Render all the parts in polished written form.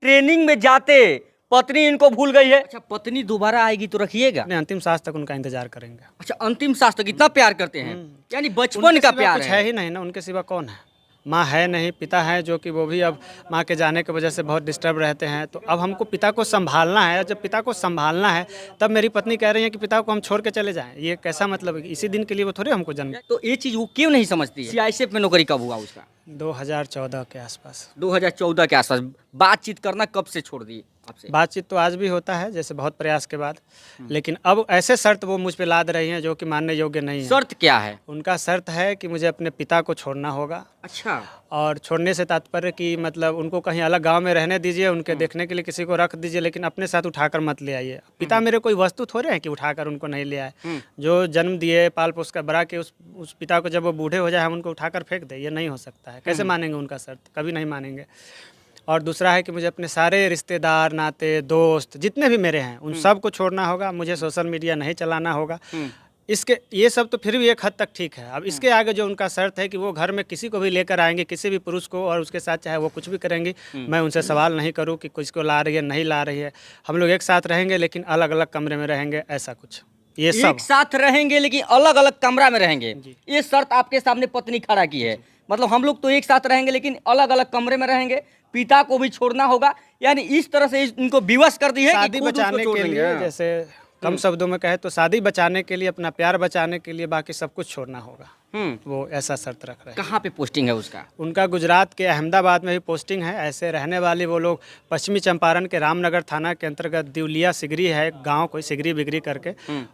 Training में जाते पत्नी इनको भूल गई है। अच्छा, पत्नी दोबारा आएगी तो रखिएगा? अपने अंतिम सांस तक उनका इंतजार करेंगे। अच्छा, अंतिम सांस तक इतना प्यार करते हैं, यानी बचपन का प्यार कुछ है ही नहीं ना, उनके सिवा कौन है। माँ है नहीं, पिता है जो कि वो भी अब माँ के जाने की वजह से बहुत डिस्टर्ब रहते हैं। तो अब हमको पिता को संभालना है। जब पिता को संभालना है तब मेरी पत्नी कह रही है कि पिता को हम छोड़ के चले जाएं। ये कैसा मतलब है? इसी दिन के लिए वो थोड़े हमको जन्म। तो ये चीज़ वो क्यों नहीं समझती है? सीआईएसएफ में नौकरी कब हुआ उसका? 2014 के आसपास। 2014 के आसपास। बातचीत करना कब से छोड़ दी आपसे? बातचीत तो आज भी होता है, जैसे बहुत प्रयास के बाद, लेकिन अब ऐसे शर्त वो मुझ पे लाद रही हैं जो कि मानने योग्य नहीं है। शर्त क्या है? उनका शर्त है कि मुझे अपने पिता को छोड़ना होगा। अच्छा। और छोड़ने से तात्पर्य कि मतलब उनको कहीं अलग गांव में रहने दीजिए, उनके देखने के लिए किसी को रख दीजिए, लेकिन अपने साथ उठाकर मत ले आइए। पिता मेरे कोई वस्तु थोड़े हैं कि उठाकर उनको नहीं ले आए। जो जन्म दिए, पाल पोस कर बड़ा के उस पिता को जब वो बूढ़े हो जाए हम उनको उठाकर फेंक दें, ये नहीं हो सकता है। कैसे मानेंगे उनका शर्त? कभी नहीं मानेंगे। और दूसरा है कि मुझे अपने सारे रिश्तेदार, नाते, दोस्त जितने भी मेरे हैं उन सब को छोड़ना होगा। मुझे सोशल मीडिया नहीं चलाना होगा। इसके ये सब तो फिर भी एक हद तक ठीक है। अब इसके आगे जो उनका शर्त है कि वो घर में किसी को भी लेकर आएंगे, किसी भी पुरुष को, और उसके साथ चाहे वो कुछ भी करेंगी, मैं उनसे सवाल नहीं करूं कि किसको ला रही है नहीं ला रही है। हम लोग एक साथ रहेंगे लेकिन अलग अलग कमरे में रहेंगे, ऐसा कुछ। ये सब एक साथ रहेंगे लेकिन अलग अलग कमरा में रहेंगे, ये शर्त आपके सामने पत्नी खड़ा की है। मतलब हम लोग तो एक साथ रहेंगे लेकिन अलग अलग कमरे में रहेंगे, पिता को भी छोड़ना होगा, यानी इस तरह से इनको विवश कर दी है। शादी बचाने के लिए, जैसे कम शब्दों में कहे तो शादी बचाने के लिए, अपना प्यार बचाने के लिए बाकी सब कुछ छोड़ना होगा। वो ऐसा शर्त रख रहे हैं। कहाँ पे पोस्टिंग है उसका? उनका गुजरात के अहमदाबाद में भी पोस्टिंग है। ऐसे रहने वाले वो लोग पश्चिमी चंपारण के रामनगर थाना के अंतर्गत दिवलिया सिगरी है गांव, कोई सिगरी बिगरी करके,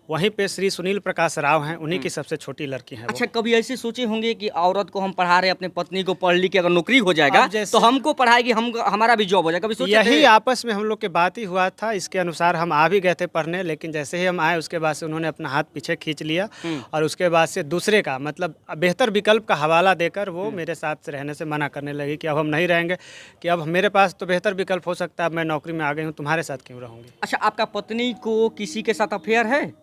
वहीं पे श्री सुनील प्रकाश राव हैं, उन्हीं की सबसे छोटी लड़की है। अच्छा, कभी ऐसे सोचे होंगे कि औरत को हम पढ़ा रहे, अपने पत्नी को पढ़ लिख के अगर नौकरी हो जाएगा तो हमको पढ़ाएगी, हमारा भी जॉब हो जाएगा? कभी सोचे? यही आपस में हम लोग के बात ही हुआ था। इसके अनुसार हम आ भी गए थे पढ़ने, लेकिन जैसे ही हम आए उसके बाद से उन्होंने अपना हाथ पीछे खींच लिया और उसके बाद से दूसरे का मतलब बेहतर विकल्प का हवाला देकर वो मेरे साथ रहने से मना करने लगी कि अब हम नहीं रहेंगे, कि अब मेरे पास तो बेहतर विकल्प हो सकता है, अब मैं नौकरी में आ गई हूँ, तुम्हारे साथ क्यों रहूँगी। अच्छा, आपका पत्नी को किसी के साथ अफेयर है?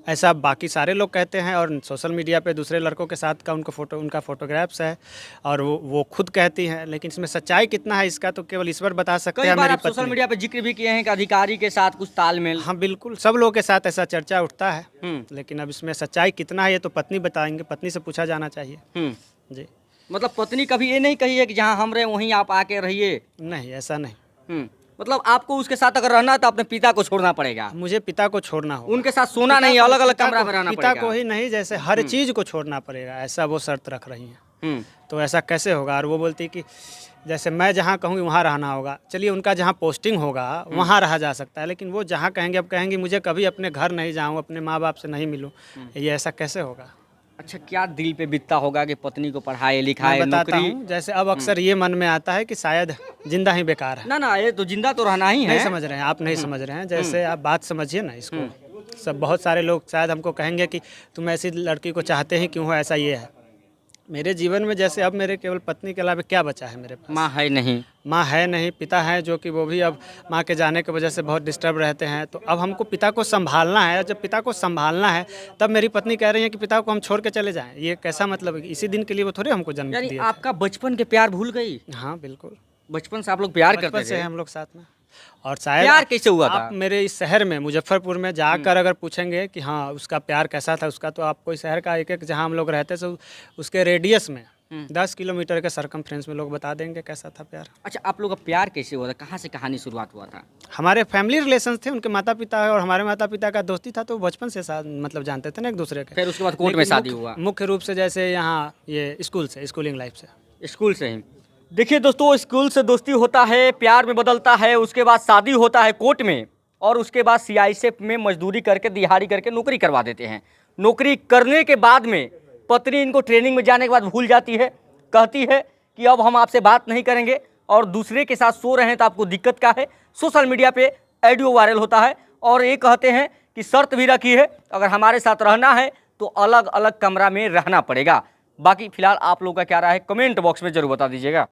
ऐसा बाकी सारे लोग कहते हैं, और सोशल मीडिया पे दूसरे लड़कों के साथ का उनका फोटोग्राफ्स है, और वो खुद कहती हैं, लेकिन इसमें सच्चाई कितना है इसका तो केवल ईश्वर बता सकते हैं। मेरी सोशल मीडिया पे जिक्र भी किए हैं कि अधिकारी के साथ कुछ तालमेल। हाँ बिल्कुल, सब लोगों के साथ ऐसा चर्चा उठता है, लेकिन अब इसमें सच्चाई कितना है ये तो पत्नी बताएंगे, पत्नी से पूछा जाना चाहिए। जी, मतलब पत्नी कभी ये नहीं कही है कि जहाँ हम रहे वहीं आप आके रहिए? नहीं, ऐसा नहीं। मतलब आपको उसके साथ अगर रहना है तो अपने पिता को छोड़ना पड़ेगा? मुझे पिता को छोड़ना होगा। उनके साथ सोना नहीं, अलग अलग कमरा में रहना पड़ेगा? पिता को ही नहीं, जैसे हर चीज को छोड़ना पड़ेगा, ऐसा वो शर्त रख रही हैं। तो ऐसा कैसे होगा? और वो बोलती कि जैसे मैं जहाँ कहूँगी वहाँ रहना होगा। चलिए, उनका जहाँ पोस्टिंग होगा वहाँ रहा जा सकता है, लेकिन वो जहाँ कहेंगे, अब कहेंगी मुझे कभी अपने घर नहीं जाऊँ, अपने माँ बाप से नहीं मिलूँ, ये ऐसा कैसे होगा? अच्छा, क्या दिल पे बीतता होगा कि पत्नी को पढ़ाए लिखाए, बताता हूँ। जैसे अब अक्सर ये मन में आता है कि शायद जिंदा ही बेकार है। ना, ये तो जिंदा तो रहना ही है। नहीं समझ रहे हैं आप, नहीं समझ रहे हैं। जैसे आप बात समझिए ना इसको। सब बहुत सारे लोग शायद हमको कहेंगे कि तुम ऐसी लड़की को चाहते ही क्यों हो, ऐसा ये है। मेरे जीवन में जैसे अब मेरे केवल पत्नी के अलावा क्या बचा है मेरे पास? माँ है नहीं। माँ है नहीं, पिता है जो कि वो भी अब माँ के जाने की वजह से बहुत डिस्टर्ब रहते हैं। तो अब हमको पिता को संभालना है। जब पिता को संभालना है तब मेरी पत्नी कह रही है कि पिता को हम छोड़ के चले जाएं। ये कैसा मतलब है? इसी दिन के लिए वो थोड़े हमको जन्म दिया। आपका बचपन के प्यार भूल गई? हाँ बिल्कुल, बचपन से आप लोग प्यार करते थे? हम लोग साथ में। और शायद प्यार कैसे हुआ था? आप मेरे इस शहर में मुजफ्फरपुर में जाकर अगर पूछेंगे कि हाँ उसका प्यार कैसा था उसका, तो आपको इस शहर का एक जहाँ हम लोग रहते थे उसके रेडियस में 10 किलोमीटर के सरकमफ्रेंस में लोग बता देंगे कैसा था प्यार। अच्छा, आप लोग का प्यार कैसे हुआ था? कहाँ से कहानी शुरुआत हुआ था? हमारे फैमिली रिलेशंस थे, उनके माता पिता और हमारे माता पिता का दोस्ती था, तो बचपन से मतलब जानते थे ना एक दूसरे के। फिर उसके बाद कोर्ट में शादी हुआ? मुख्य रूप से जैसे यहाँ ये स्कूलिंग लाइफ से। स्कूल से ही। देखिए दोस्तों, स्कूल से दोस्ती होता है, प्यार में बदलता है, उसके बाद शादी होता है कोर्ट में, और उसके बाद सीआईएसएफ में मजदूरी करके, दिहाड़ी करके नौकरी करवा देते हैं। नौकरी करने के बाद में पत्नी इनको ट्रेनिंग में जाने के बाद भूल जाती है, कहती है कि अब हम आपसे बात नहीं करेंगे, और दूसरे के साथ सो रहे हैं तो आपको दिक्कत क्या है। सोशल मीडिया पे ऑडियो वायरल होता है और ये कहते हैं कि शर्त भी रखी है, अगर हमारे साथ रहना है तो अलग अलग कमरा में रहना पड़ेगा। बाकी फिलहाल आप लोगों का क्या राय है कमेंट बॉक्स में जरूर बता दीजिएगा।